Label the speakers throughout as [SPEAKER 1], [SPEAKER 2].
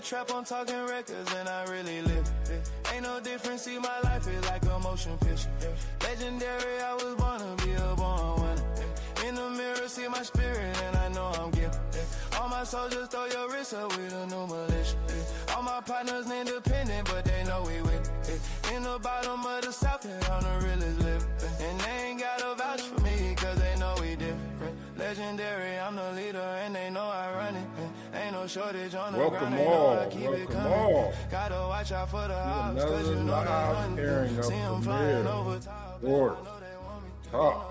[SPEAKER 1] trap, I'm talking records, and I really live. Ain't no difference, see my life is like a motion picture. Legendary, I was born to be a born winner. In the mirror, see my spirit, and I know I'm gifted. All my soldiers, throw your wrist up with a new militia. All my partners independent, but they know we with it. In the bottom of the south, yeah, I'm the realest living. And they ain't gotta vouch for me, cause they know we different. Legendary, I'm the leader, and they know I run it. Ain't no shortage on the ground, they know I keep it coming. Gotta watch out for the hops, cause you know they hunting. See them flying over top,
[SPEAKER 2] Sports Talk.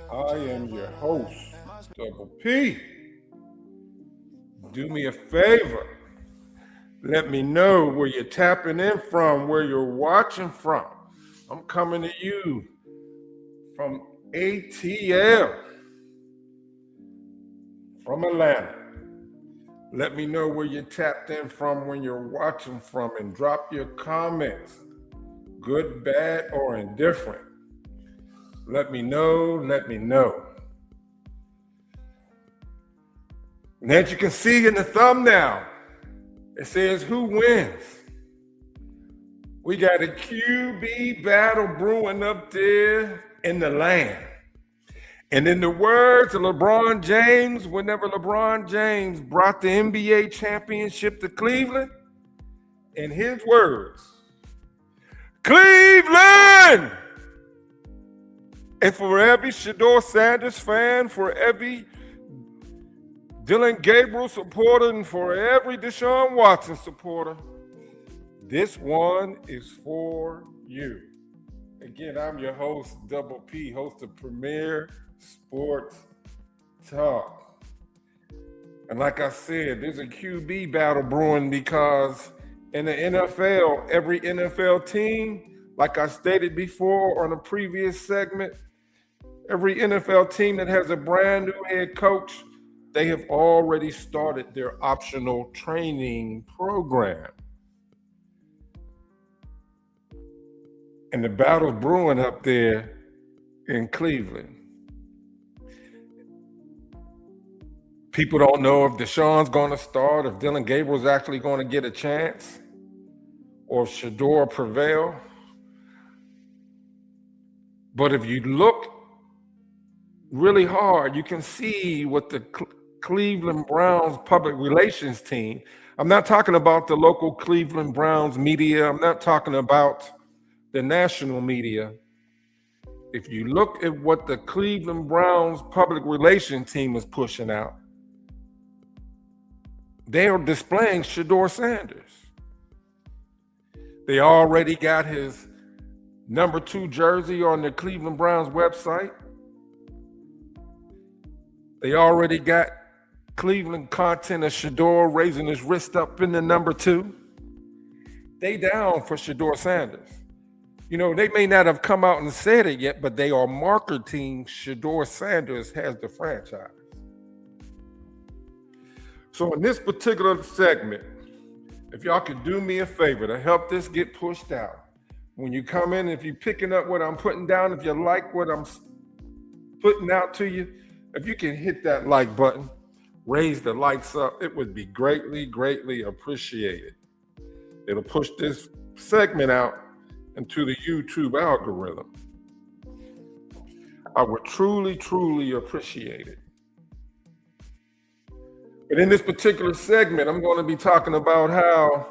[SPEAKER 2] I am your host, Double P. Do me a favor. Let me know where you're tapping in from, where you're watching from. I'm coming to you from ATL, from Atlanta. Let me know where you're tapped in from, when you're watching from, and drop your comments, good, bad, or indifferent. Let me know, let me know. And as you can see in the thumbnail, it says who wins. We got a QB battle brewing up there in the land. And in the words of LeBron James, whenever LeBron James brought the NBA championship to Cleveland, in his words, Cleveland! And for every Shedeur Sanders fan, for every Dylan Gabriel supporter, and for every Deshaun Watson supporter, this one is for you. Again, I'm your host, Double P, host of Premier Sports Talk. And like I said, there's a QB battle brewing because in the NFL, every NFL team, like I stated before on a previous segment, every NFL team that has a brand new head coach, they have already started their optional training program. And the battle's brewing up there in Cleveland. People don't know if Deshaun's going to start, if Dylan Gabriel's actually going to get a chance, or if Shedeur prevail. But if you look really hard, you can see what the Cleveland Browns public relations team, I'm not talking about the local Cleveland Browns media, I'm not talking about the national media. If you look at what the Cleveland Browns public relations team is pushing out, they are displaying Shedeur Sanders. They already got his number 2 jersey on the Cleveland Browns website. They already got Cleveland content of Shedeur raising his wrist up in the number 2. They down for Shedeur Sanders. You know, they may not have come out and said it yet, but they are marketing Shedeur Sanders as the franchise. So in this particular segment, if y'all could do me a favor to help this get pushed out, when you come in, if you're picking up what I'm putting down, if you like what I'm putting out to you, if you can hit that like button, raise the likes up, it would be greatly, greatly appreciated. It'll push this segment out into the YouTube algorithm. I would truly, truly appreciate it. But in this particular segment, I'm going to be talking about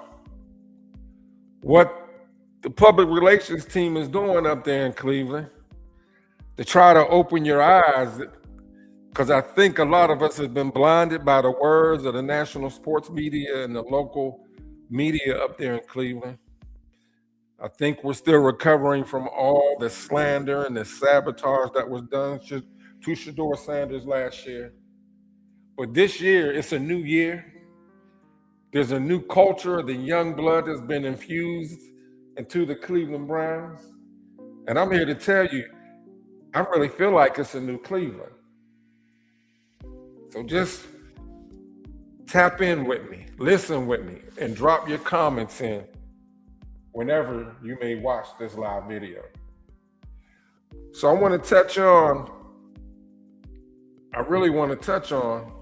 [SPEAKER 2] what the public relations team is doing up there in Cleveland to try to open your eyes, because I think a lot of us have been blinded by the words of the national sports media and the local media up there in Cleveland. I think we're still recovering from all the slander and the sabotage that was done to Shedeur Sanders last year. But this year, it's a new year. There's a new culture. The young blood has been infused into the Cleveland Browns. And I'm here to tell you, I really feel like it's a new Cleveland. So just tap in with me, listen with me, and drop your comments in whenever you may watch this live video. So I really want to touch on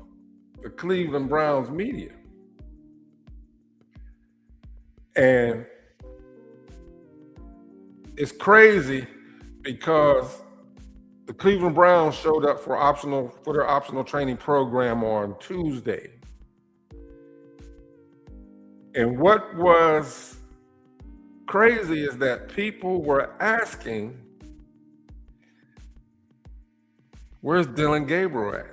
[SPEAKER 2] the Cleveland Browns media. And it's crazy because the Cleveland Browns showed up for their optional training program on Tuesday. And what was crazy is that people were asking, where's Dylan Gabriel at?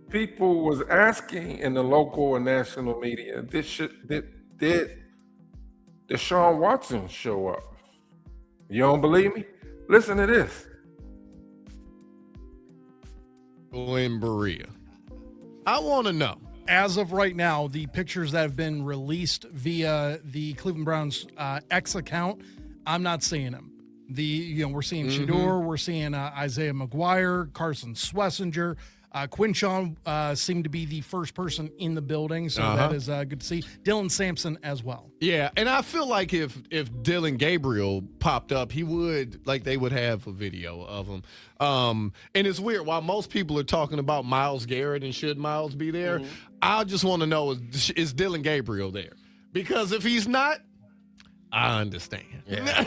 [SPEAKER 2] People was asking in the local and national media, did Deshaun Watson show up? You don't believe me? Listen to this.
[SPEAKER 3] In Berea. I want to know.
[SPEAKER 4] As of right now, the pictures that have been released via the Cleveland Browns X account, I'm not seeing them. We're seeing Shedeur, we're seeing Isaiah McGuire, Carson Schlesinger, Quinshawn seemed to be the first person in the building, so that is good to see. Dylan Sampson as well.
[SPEAKER 3] Yeah, and I feel like if Dylan Gabriel popped up, they would have a video of him. And it's weird. While most people are talking about Myles Garrett and should Myles be there, I just want to know, is Dylan Gabriel there? Because if he's not, I understand.
[SPEAKER 2] Yeah.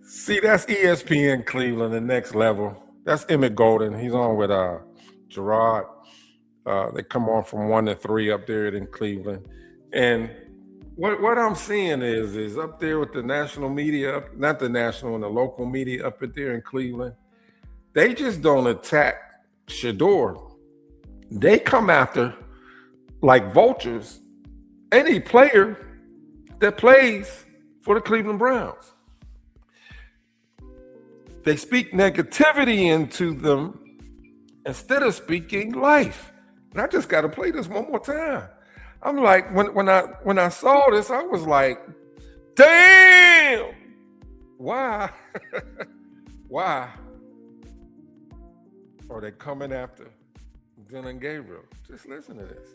[SPEAKER 2] See, that's ESPN Cleveland, the next level. That's Emmett Golden. He's on with Gerard. They come on from 1 to 3 up there in Cleveland. And what I'm seeing is up there with the national media, not the national and the local media up there in Cleveland, they just don't attack Shedeur. They come after, like vultures, any player that plays for the Cleveland Browns. They speak negativity into them instead of speaking life. And I just got to play this one more time. I'm like, when I saw this, I was like, damn! Why? Why are they coming after Dylan Gabriel? Just listen to this.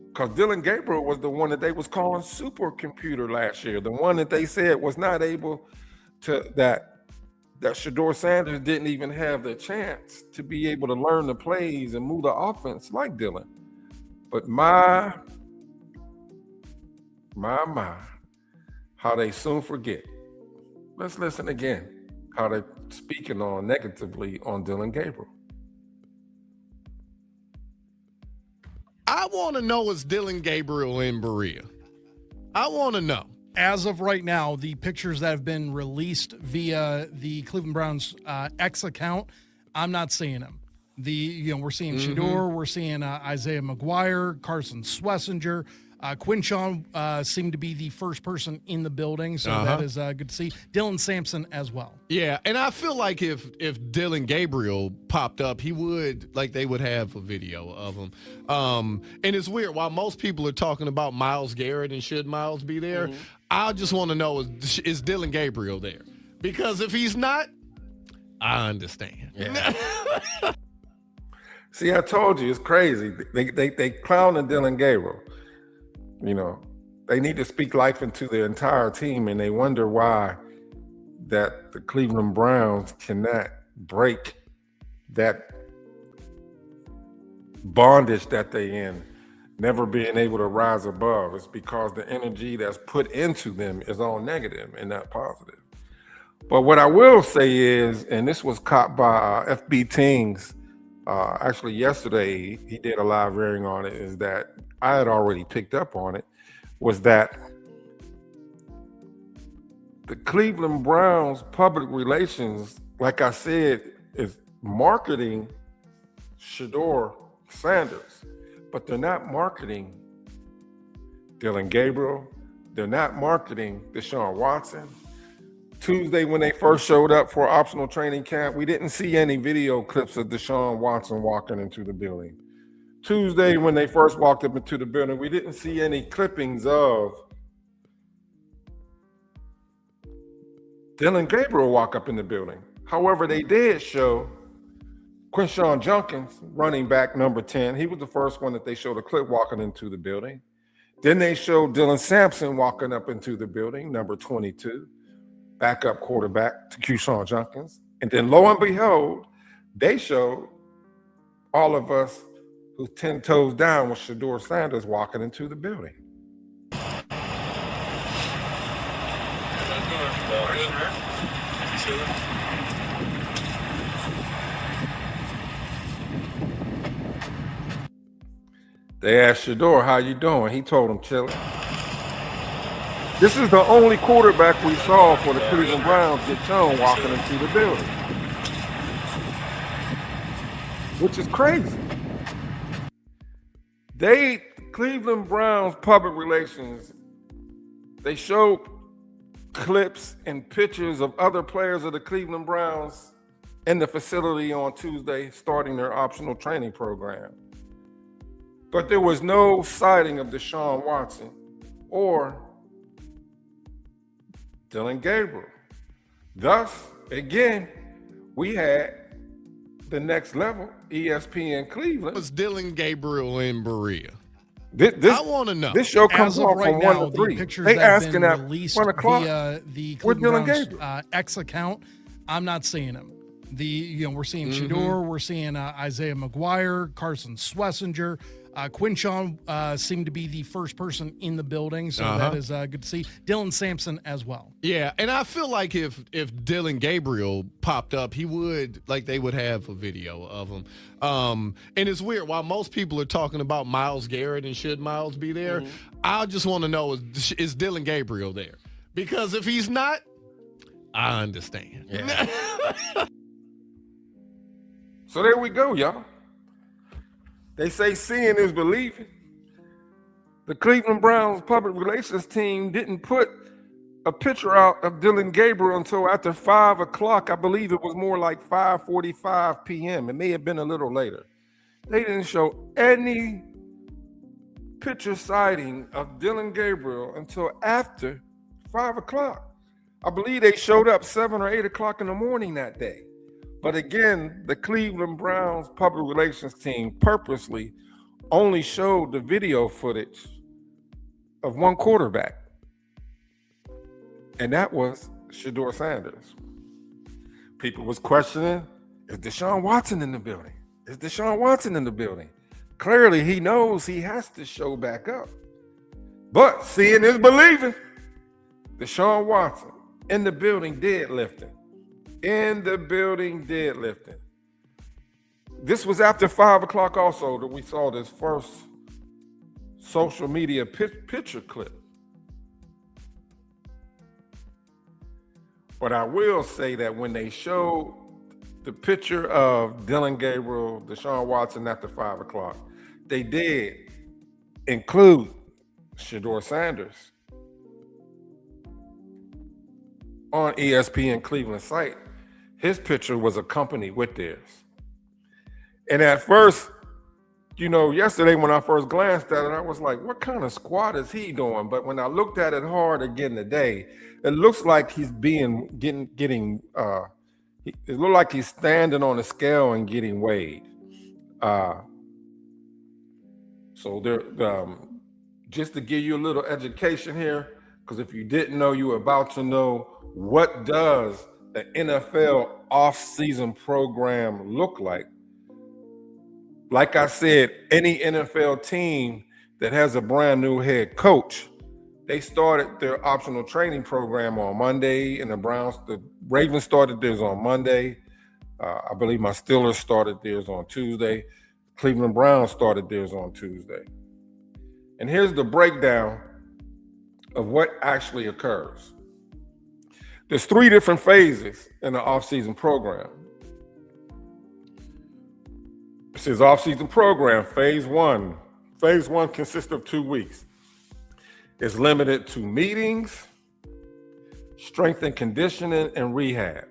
[SPEAKER 2] Because Dylan Gabriel was the one that they was calling supercomputer last year, the one that they said was not able to, that Shedeur Sanders didn't even have the chance to be able to learn the plays and move the offense like Dylan. But my, how they soon forget. Let's listen again, how they speaking on negatively on Dylan Gabriel.
[SPEAKER 3] I want to know, is Dylan Gabriel in Berea? I want to know.
[SPEAKER 4] As of right now, the pictures that have been released via the Cleveland Browns X account, I'm not seeing them. We're seeing Shedeur, we're seeing Isaiah McGuire, Carson Schlesinger, Quinshawn seemed to be the first person in the building, so that is good to see. Dylan Sampson as well.
[SPEAKER 3] Yeah, and I feel like if Dylan Gabriel popped up, they would have a video of him. And it's weird. While most people are talking about Myles Garrett and should Myles be there, I just want to know, is Dylan Gabriel there? Because if he's not, I understand.
[SPEAKER 2] Yeah. See, I told you, it's crazy. They clowning Dylan Gabriel. You know, they need to speak life into their entire team, and they wonder why that the Cleveland Browns cannot break that bondage that they in, never being able to rise above. It's because the energy that's put into them is all negative and not positive. But what I will say is, and this was caught by FB Tings, actually yesterday, he did a live airing on it, is that I had already picked up on it, was that the Cleveland Browns public relations, like I said, is marketing Shedeur Sanders, but they're not marketing Dylan Gabriel. They're not marketing Deshaun Watson. Tuesday, when they first showed up for optional training camp, we didn't see any video clips of Deshaun Watson walking into the building. Tuesday, when they first walked up into the building, we didn't see any clippings of Dylan Gabriel walk up in the building. However, they did show Quinshawn Junkins, running back number 10. He was the first one that they showed a clip walking into the building. Then they showed Dylan Sampson walking up into the building, number 22, backup quarterback to Quinshawn Junkins. And then lo and behold, they showed all of us who's 10 toes down with Shedeur Sanders walking into the building. chilling. They asked Shedeur, how you doing? He told them chilling. This is the only quarterback we saw for the Cleveland Browns get shown walking into the building, which is crazy. Cleveland Browns public relations, they showed clips and pictures of other players of the Cleveland Browns in the facility on Tuesday starting their optional training program. But there was no sighting of Deshaun Watson or Dillon Gabriel. Thus, again, we had the next level, ESPN Cleveland.
[SPEAKER 3] Was Dillon Gabriel in Berea?
[SPEAKER 2] I
[SPEAKER 3] want to know.
[SPEAKER 2] This show comes off
[SPEAKER 4] right
[SPEAKER 2] from
[SPEAKER 4] now,
[SPEAKER 2] 1 to 3.
[SPEAKER 4] The pictures
[SPEAKER 2] they
[SPEAKER 4] that have
[SPEAKER 2] asking
[SPEAKER 4] been
[SPEAKER 2] at
[SPEAKER 4] released
[SPEAKER 2] 1 o'clock.
[SPEAKER 4] via the
[SPEAKER 2] With
[SPEAKER 4] Cleveland
[SPEAKER 2] Dillon
[SPEAKER 4] Browns
[SPEAKER 2] Gabriel.
[SPEAKER 4] X account, I'm not seeing him. We're seeing Shedeur, we're seeing Isaiah McGuire, Carson Schlesinger, Quinshawn seemed to be the first person in the building, so that is good to see. Dylan Sampson as well.
[SPEAKER 3] Yeah, and I feel like if Dillon Gabriel popped up, they would have a video of him. And it's weird. While most people are talking about Myles Garrett and should Myles be there, I just want to know, is Dillon Gabriel there? Because if he's not, I understand.
[SPEAKER 2] Yeah. So there we go, y'all. They say seeing is believing. The Cleveland Browns public relations team didn't put a picture out of Dillon Gabriel until after 5 o'clock. I believe it was more like 5:45 p.m. It may have been a little later. They didn't show any picture sighting of Dillon Gabriel until after 5 o'clock. I believe they showed up 7 or 8 o'clock in the morning that day. But again, the Cleveland Browns public relations team purposely only showed the video footage of one quarterback, and that was Shedeur Sanders. People was questioning, is Deshaun Watson in the building? Is Deshaun Watson in the building? Clearly, he knows he has to show back up. But seeing is believing. Deshaun Watson in the building deadlifting. In the building deadlifting. This was after 5 o'clock also that we saw this first social media picture clip. But I will say that when they showed the picture of Dillon Gabriel, Deshaun Watson after 5 o'clock, they did include Shedeur Sanders on ESPN Cleveland site. His picture was accompanied with theirs. And at first, yesterday when I first glanced at it, I was like, what kind of squat is he doing? But when I looked at it hard again today, it looks like he's it looked like he's standing on a scale and getting weighed. So just to give you a little education here, because if you didn't know, you were about to know, what does the NFL off-season program look like? Like I said, any NFL team that has a brand new head coach, they started their optional training program on Monday, and the Ravens started theirs on Monday. I believe my Steelers started theirs on Tuesday. Cleveland Browns started theirs on Tuesday. And here's the breakdown of what actually occurs. There's 3 different phases in the off-season program. It says off-season program, phase 1. Phase 1 consists of 2 weeks. It's limited to meetings, strength and conditioning, and rehab.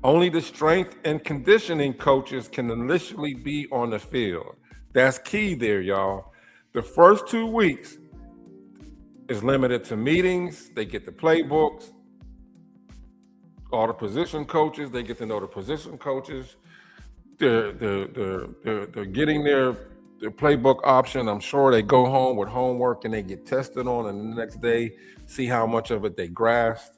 [SPEAKER 2] Only the strength and conditioning coaches can initially be on the field. That's key there, y'all. The first 2 weeks is limited to meetings. They get the playbooks. All the position coaches, they get to know the position coaches. They're getting their playbook option. I'm sure they go home with homework and they get tested on, and the next day see how much of it they grasped,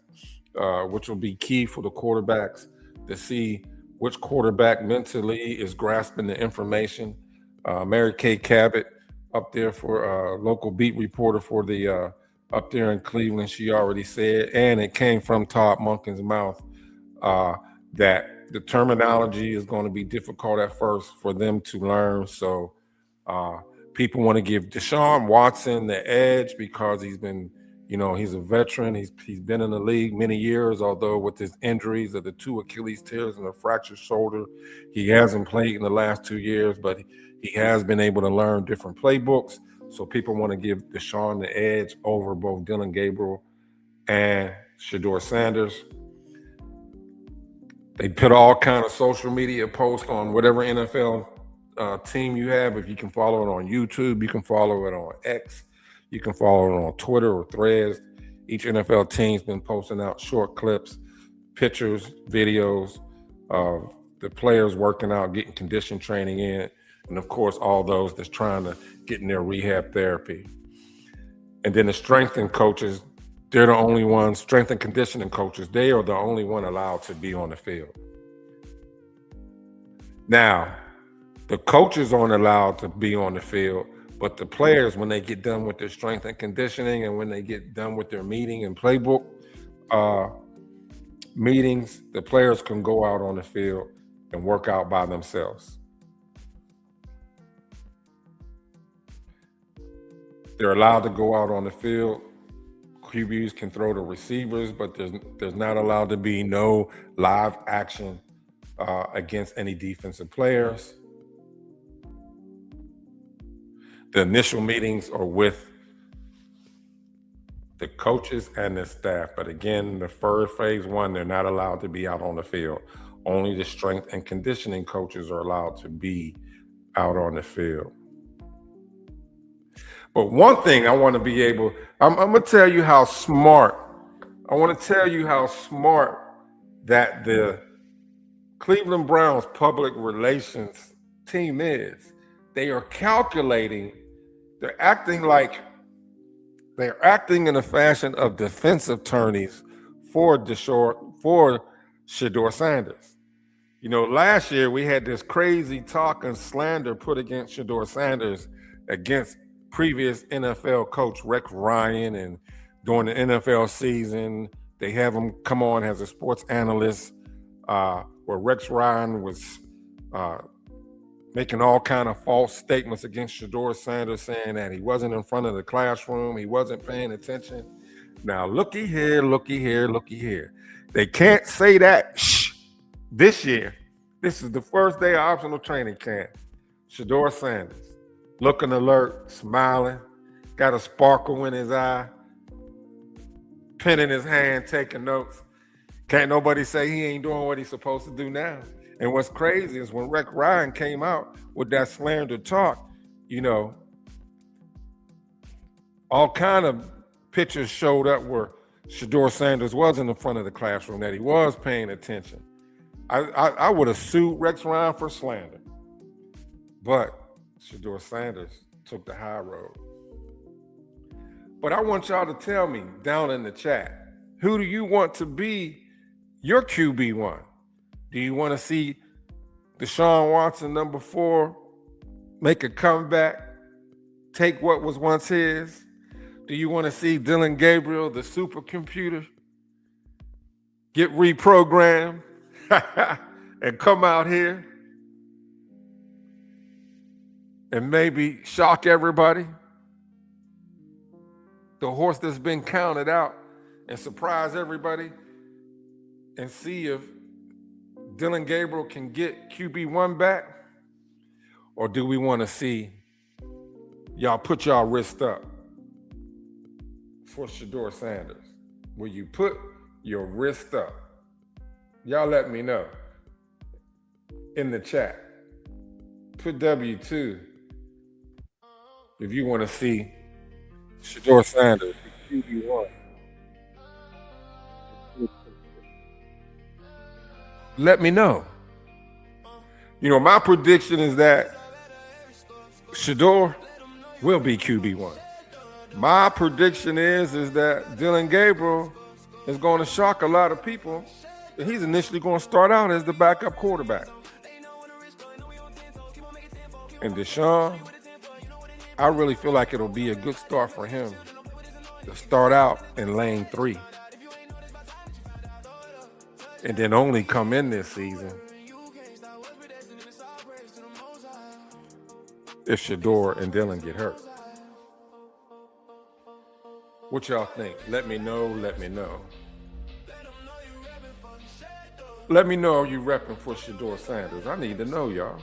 [SPEAKER 2] which will be key for the quarterbacks to see which quarterback mentally is grasping the information. Mary Kay Cabot up there for local beat reporter for the up there in Cleveland, she already said, and it came from Todd Monken's mouth, that the terminology is going to be difficult at first for them to learn. So people want to give Deshaun Watson the edge because he's been, he's a veteran. He's been in the league many years, although with his injuries of the 2 Achilles tears and a fractured shoulder, he hasn't played in the last 2 years, but he has been able to learn different playbooks. So people want to give Deshaun the edge over both Dillon Gabriel and Shedeur Sanders. They put all kind of social media posts on whatever NFL team you have. If you can follow it on YouTube, you can follow it on X, you can follow it on Twitter or Threads. Each NFL team's been posting out short clips, pictures, videos of the players working out, getting condition training in, and of course, all those that's trying to get in their rehab therapy. And then the strength and coaches, they're the only ones, strength and conditioning coaches, they are the only one allowed to be on the field. Now, the coaches aren't allowed to be on the field, but the players, when they get done with their strength and conditioning and when they get done with their meeting and playbook meetings, the players can go out on the field and work out by themselves. They're allowed to go out on the field. QBs can throw to receivers, but there's not allowed to be no live action against any defensive players. The initial meetings are with the coaches and the staff. But again, the first phase 1, they're not allowed to be out on the field. Only the strength and conditioning coaches are allowed to be out on the field. But one thing I want to be able, I'm going to tell you how smart, that the Cleveland Browns public relations team is. They are calculating, they're acting in a fashion of defense attorneys for Shedeur Sanders. Last year we had this crazy talk and slander put against Shedeur Sanders against previous NFL coach Rex Ryan, and during the NFL season, they have him come on as a sports analyst, where Rex Ryan was making all kind of false statements against Shedeur Sanders, saying that he wasn't in front of the classroom, he wasn't paying attention. Now, looky here. They can't say that this year. This is the first day of optional training camp. Shedeur Sanders, looking alert, smiling, got a sparkle in his eye, pen in his hand, taking notes. Can't nobody say he ain't doing what he's supposed to do now. And what's crazy is when Rex Ryan came out with that slander talk, all kind of pictures showed up where Shedeur Sanders was in the front of the classroom, that he was paying attention. I would have sued Rex Ryan for slander, but Shedeur Sanders took the high road. But I want y'all to tell me down in the chat, who do you want to be your QB1? Do you want to see Deshaun Watson, number 4, make a comeback, take what was once his? Do you want to see Dillon Gabriel, the supercomputer, get reprogrammed and come out here and maybe shock everybody? The horse that's been counted out, and surprise everybody and see if Dillon Gabriel can get QB1 back? Or do we want to see y'all put y'all wrist up for Shedeur Sanders? Will you put your wrist up? Y'all let me know in the chat. Put W2 if you want to see Shedeur Sanders, QB1. Let me know. My prediction is that Shedeur will be QB1. My prediction is that Dillon Gabriel is going to shock a lot of people. He's initially going to start out as the backup quarterback. And Deshaun, I really feel like it'll be a good start for him to start out in lane 3. and then only come in this season if Shedeur and Dylan get hurt. What y'all think? Let me know. Let me know. Let me know you repping for Shedeur Sanders. I need to know, y'all.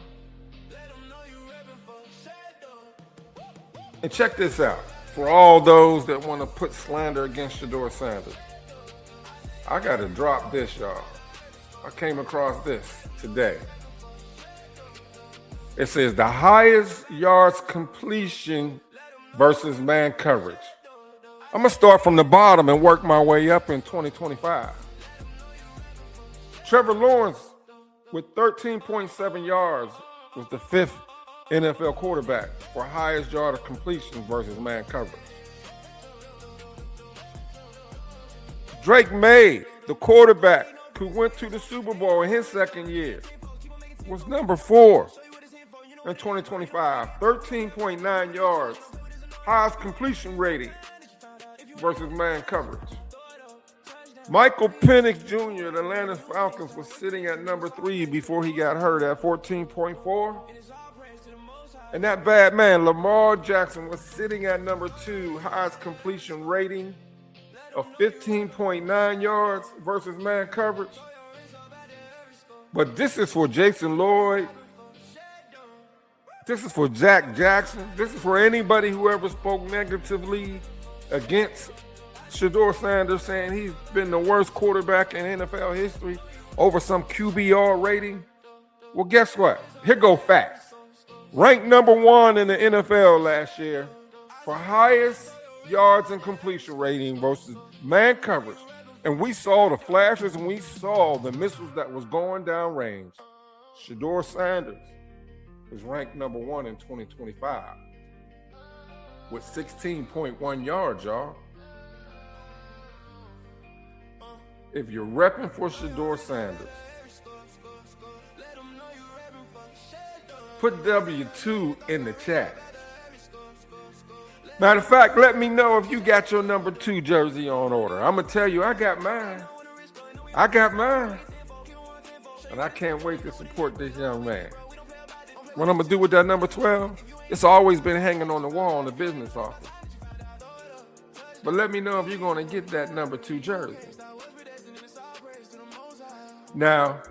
[SPEAKER 2] And check this out. For all those that want to put slander against Shedeur Sanders, I got to drop this, y'all. I came across this today. It says the highest yards completion versus man coverage. I'm going to start from the bottom and work my way up in 2025. Trevor Lawrence with 13.7 yards was the 5th NFL quarterback for highest yard of completion versus man coverage. Drake May, the quarterback who went to the Super Bowl in his second year, was number 4 in 2025. 13.9 yards, highest completion rating versus man coverage. Michael Penix Jr., the Atlanta Falcons, was sitting at number 3 before he got hurt at 14.4. And that bad man, Lamar Jackson, was sitting at number 2, highest completion rating of 15.9 yards versus man coverage. But this is for Jason Lloyd. This is for Zach Jackson. This is for anybody who ever spoke negatively against Shedeur Sanders, saying he's been the worst quarterback in NFL history over some QBR rating. Well, guess what? Here go facts. Ranked number 1 in the NFL last year for highest yards and completion rating versus man coverage. And we saw the flashes and we saw the missiles that was going down range. Shedeur Sanders was ranked number 1 in 2025 with 16.1 yards, y'all. If you're repping for Shedeur Sanders, put W2 in the chat. Matter of fact, let me know if you got your number 2 jersey on order. I'm going to tell you, I got mine. And I can't wait to support this young man. What I'm going to do with that number 12, it's always been hanging on the wall in the business office. But let me know if you're going to get that number 2 jersey. Now,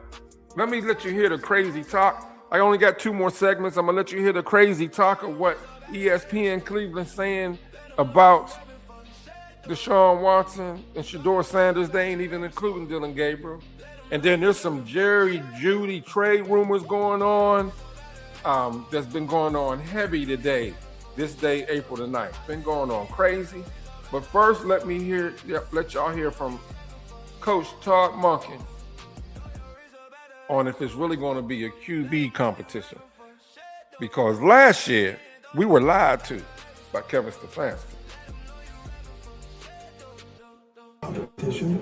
[SPEAKER 2] let me let you hear the crazy talk. I only got 2 more segments. I'm going to let you hear the crazy talk of what ESPN Cleveland saying about Deshaun Watson and Shedeur Sanders. They ain't even including Dylan Gabriel. And then there's some Jerry Jeudy trade rumors going on. That's been going on heavy today, this day, April the 9th. Been going on crazy. But first, let y'all hear from Coach Todd Monken on if it's really going to be a QB competition. Because last year, we were lied to by Kevin Stefanski.
[SPEAKER 5] Competition.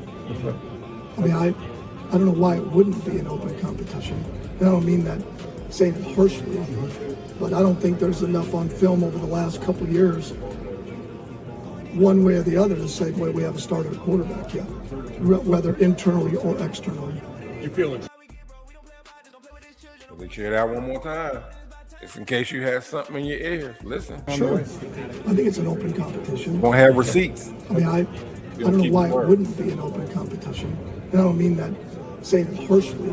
[SPEAKER 5] I mean, I don't know why it wouldn't be an open competition. And I don't mean that saying it harshly, but I don't think there's enough on film over the last couple of years, one way or the other, to say, boy, we have a starter quarterback yet, whether internally or externally.
[SPEAKER 2] You feel it? Let me hear that one more time, just in case you had something in your ears. Listen.
[SPEAKER 5] Sure. I think it's an open competition.
[SPEAKER 2] Won't have receipts.
[SPEAKER 5] I mean, I don't know why it wouldn't be an open competition. And I don't mean that saying it harshly,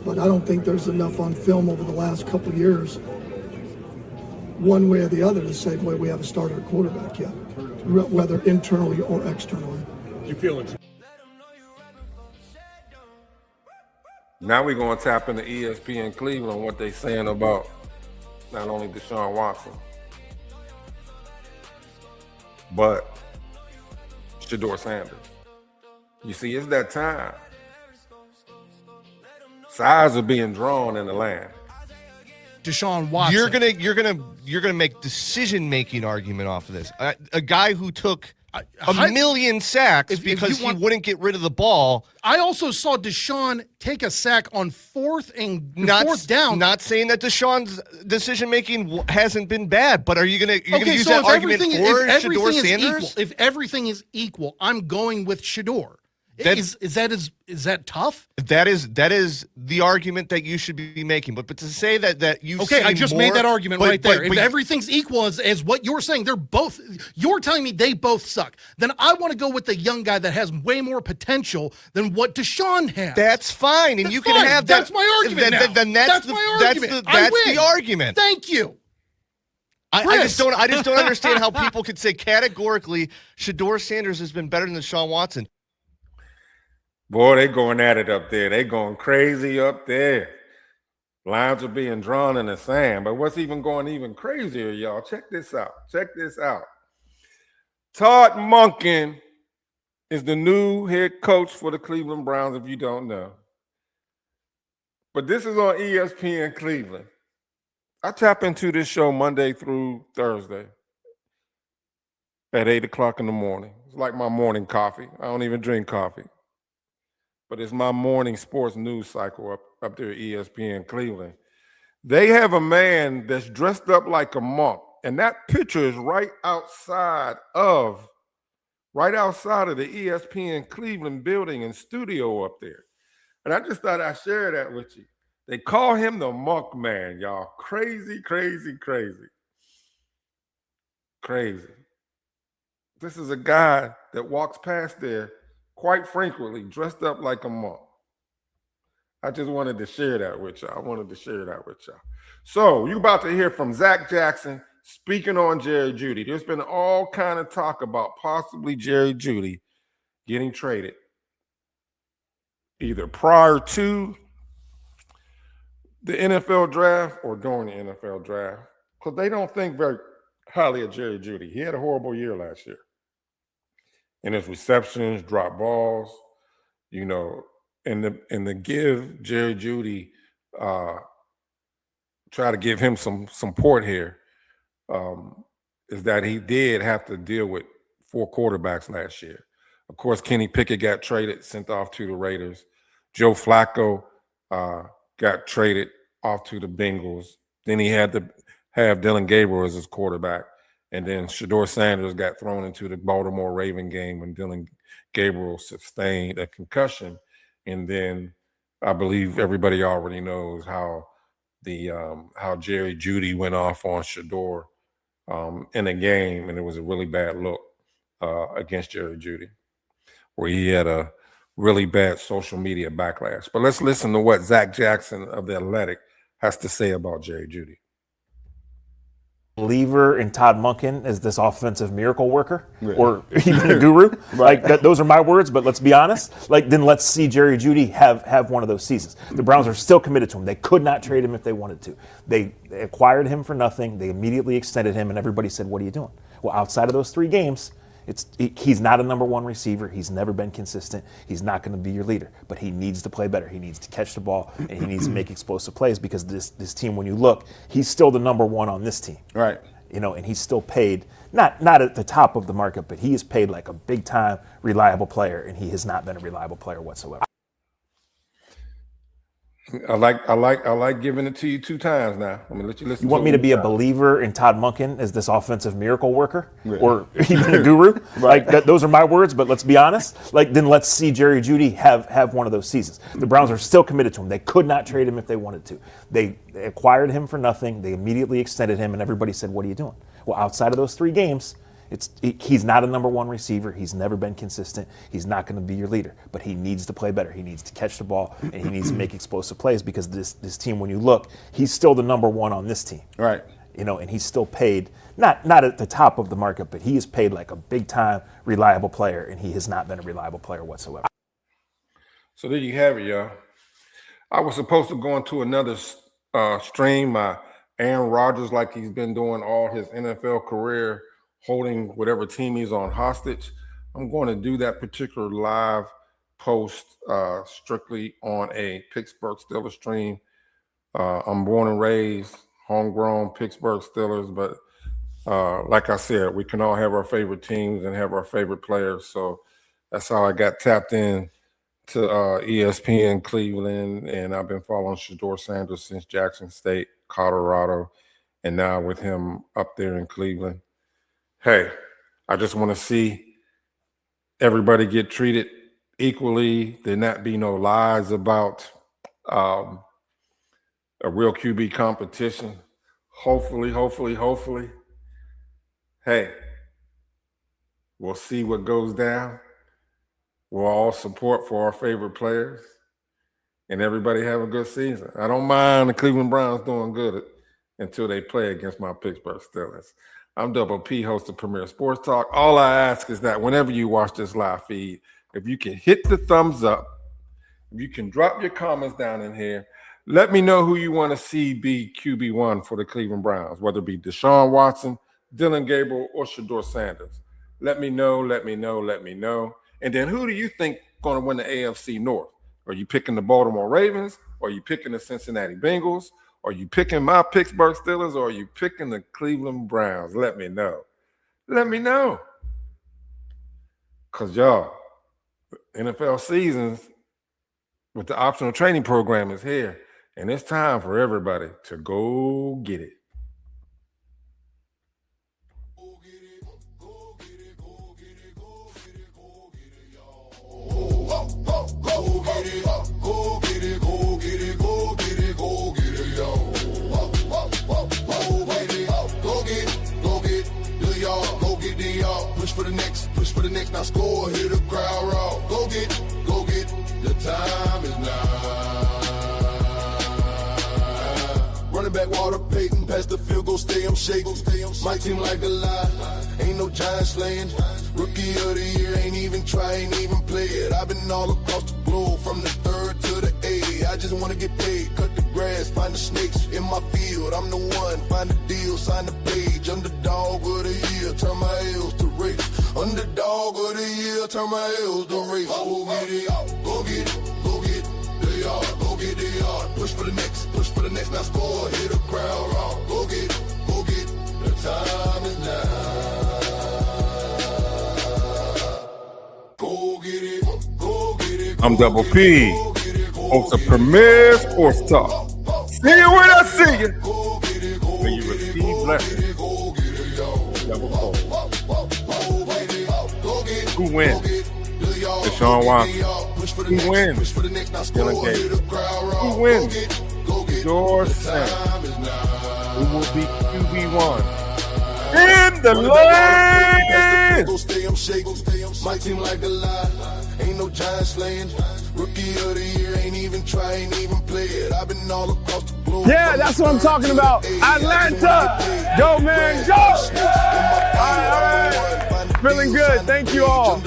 [SPEAKER 5] but I don't think there's enough on film over the last couple of years, one way or the other, to say, boy, we have a starter quarterback yet, whether internally or externally.
[SPEAKER 2] You feel it? Now we're going to tap into ESPN Cleveland, what they saying about not only Deshaun Watson, but Shedeur Sanders. You see, it's that time. Sides are being drawn in the land.
[SPEAKER 4] Deshaun Watson.
[SPEAKER 6] You're gonna make decision-making argument off of this. A guy who took a million sacks because he wouldn't get rid of the ball.
[SPEAKER 4] I also saw Deshaun take a sack on fourth down.
[SPEAKER 6] Not saying that Deshaun's decision-making hasn't been bad, but are you gonna use that argument for Shedeur Sanders?
[SPEAKER 4] If everything is equal, I'm going with Shedeur. Is that tough?
[SPEAKER 6] That is the argument that you should be making. But to say that you
[SPEAKER 4] I just made that argument right there. If
[SPEAKER 6] but
[SPEAKER 4] everything's equal as what you're saying, you're telling me they both suck. Then I want to go with the young guy that has way more potential than what Deshaun has.
[SPEAKER 6] That's fine, and
[SPEAKER 4] that's
[SPEAKER 6] you can
[SPEAKER 4] fine.
[SPEAKER 6] have that.
[SPEAKER 4] That's my argument now.
[SPEAKER 6] Then that's my argument. That's the argument.
[SPEAKER 4] Thank you.
[SPEAKER 6] I just don't understand how people could say categorically Shedeur Sanders has been better than Deshaun Watson.
[SPEAKER 2] Boy, they going at it up there. They going crazy up there. Lines are being drawn in the sand. But what's even going even crazier, y'all? Check this out. Check this out. Todd Monken is the new head coach for the Cleveland Browns, if you don't know. But this is on ESPN Cleveland. I tap into this show Monday through Thursday at 8 o'clock in the morning. It's like my morning coffee. I don't even drink coffee. But it's my morning sports news cycle up there at ESPN Cleveland. They have a man that's dressed up like a monk, and that picture is right outside of the ESPN Cleveland building and studio up there. And I just thought I'd share that with you. They call him the Monk Man, y'all. Crazy, crazy, crazy. Crazy. This is a guy that walks past there quite frequently, dressed up like a monk. I just wanted to share that with y'all. So you about to hear from Zach Jackson speaking on Jerry Jeudy. There's been all kind of talk about possibly Jerry Jeudy getting traded either prior to the NFL draft or during the NFL draft, because they don't think very highly of Jerry Jeudy. He had a horrible year last year. In his receptions, drop balls, and the give Jerry Jeudy, try to give him some support here, is that he did have to deal with 4 quarterbacks last year. Of course, Kenny Pickett got traded, sent off to the Raiders. Joe Flacco got traded off to the Bengals. Then he had to have Dylan Gabriel as his quarterback. And then Shedeur Sanders got thrown into the Baltimore Raven game when Dylan Gabriel sustained a concussion. And then I believe everybody already knows how Jerry Jeudy went off on Shedeur in a game, and it was a really bad look against Jerry Jeudy, where he had a really bad social media backlash. But let's listen to what Zach Jackson of The Athletic has to say about Jerry Jeudy.
[SPEAKER 7] Believer in Todd Monken as this offensive miracle worker, or even a guru. Like those are my words, but let's be honest. Then let's see Jerry Jeudy have one of those seasons. The Browns are still committed to him. They could not trade him if they wanted to. They acquired him for nothing. They immediately extended him, and everybody said, "What are you doing?" Well, outside of those 3 games, he's not a number 1 receiver. He's never been consistent. He's not going to be your leader, but he needs to play better. He needs to catch the ball, and he needs to make explosive plays, because this team, when you look, he's still the number 1 on this team.
[SPEAKER 8] Right.
[SPEAKER 7] And he's still paid, not at the top of the market, but he is paid like a big-time reliable player, and he has not been a reliable player whatsoever.
[SPEAKER 2] I like giving it to you 2 times now. I'm gonna let you listen.
[SPEAKER 7] You want me to be a believer in Todd Monken as this offensive miracle worker, or even a guru? Those are my words, but let's be honest. Then let's see Jerry Jeudy have one of those seasons. The Browns are still committed to him. They could not trade him if they wanted to. They acquired him for nothing. They immediately extended him, and everybody said, "What are you doing?" Well, outside of those 3 games, he's not a number 1 receiver. He's never been consistent. He's not going to be your leader, but he needs to play better. He needs to catch the ball, and he needs to make explosive plays, because this team, when you look, he's still the number 1 on this team.
[SPEAKER 8] Right.
[SPEAKER 7] And he's still paid, not at the top of the market, but he is paid like a big-time reliable player, and he has not been a reliable player whatsoever.
[SPEAKER 2] So there you have it, y'all. I was supposed to go into another stream, Aaron Rodgers, like he's been doing all his NFL career, holding whatever team he's on hostage. I'm going to do that particular live post strictly on a Pittsburgh Steelers stream. I'm born and raised, homegrown Pittsburgh Steelers, but like I said, we can all have our favorite teams and have our favorite players. So that's how I got tapped in to ESPN Cleveland, and I've been following Shedeur Sanders since Jackson State, Colorado, and now with him up there in Cleveland. Hey, I just want to see everybody get treated equally, there not be no lies about a real QB competition. Hopefully. Hey, we'll see what goes down. We'll all support for our favorite players, and everybody have a good season. I don't mind the Cleveland Browns doing good until they play against my Pittsburgh Steelers. I'm Double P, host of Premier Sports Talk. All I ask is that whenever you watch this live feed, if you can hit the thumbs up, if you can drop your comments down in here, let me know who you want to see be QB1 for the Cleveland Browns, whether it be Deshaun Watson, Dylan Gabriel, or Shedeur Sanders. Let me know. And then who do you think going to win the AFC North? Are you picking the Baltimore Ravens? Or are you picking the Cincinnati Bengals? Are you picking my Pittsburgh Steelers? Or are you picking the Cleveland Browns? Let me know. Because, y'all, NFL seasons with the optional training program is here. And it's time for everybody to go get it.
[SPEAKER 1] Push for the next, now score, hear the crowd roar. Go get, the time is now. Running back, Walter Payton, past the field goal, stay, I'm shaking. My team like a lie, ain't no giant slaying. Rookie of the year, ain't even try, ain't even play it. I've been all across the globe, from the 3rd to the A. I just wanna get paid, cut the grass, find the snakes in my field. I'm the one, find the deal, sign the page. Underdog of the year, turn my L's to race. Underdog of the year, turn my L's to race. Go get it, the yard, go get the yard. Push for the next, now score, hit the crowd roar. Go get, the time is now. Go get it.
[SPEAKER 2] I'm Double P, host of Premier Sports Talk. See you when I see you. When you receive blessings. Double O. Who wins? Deshaun Watson. Who wins? Dylan Gabriel. Who wins? Shedeur Sanders. Who will be QB1 in the lane?
[SPEAKER 1] My team like a lie, ain't no giant slaying. Rookie of the year, ain't even try, ain't even play it. I've been all across the globe.
[SPEAKER 8] Yeah, that's what I'm talking about. Atlanta, go man, go! All right. Feeling good. Thank you all.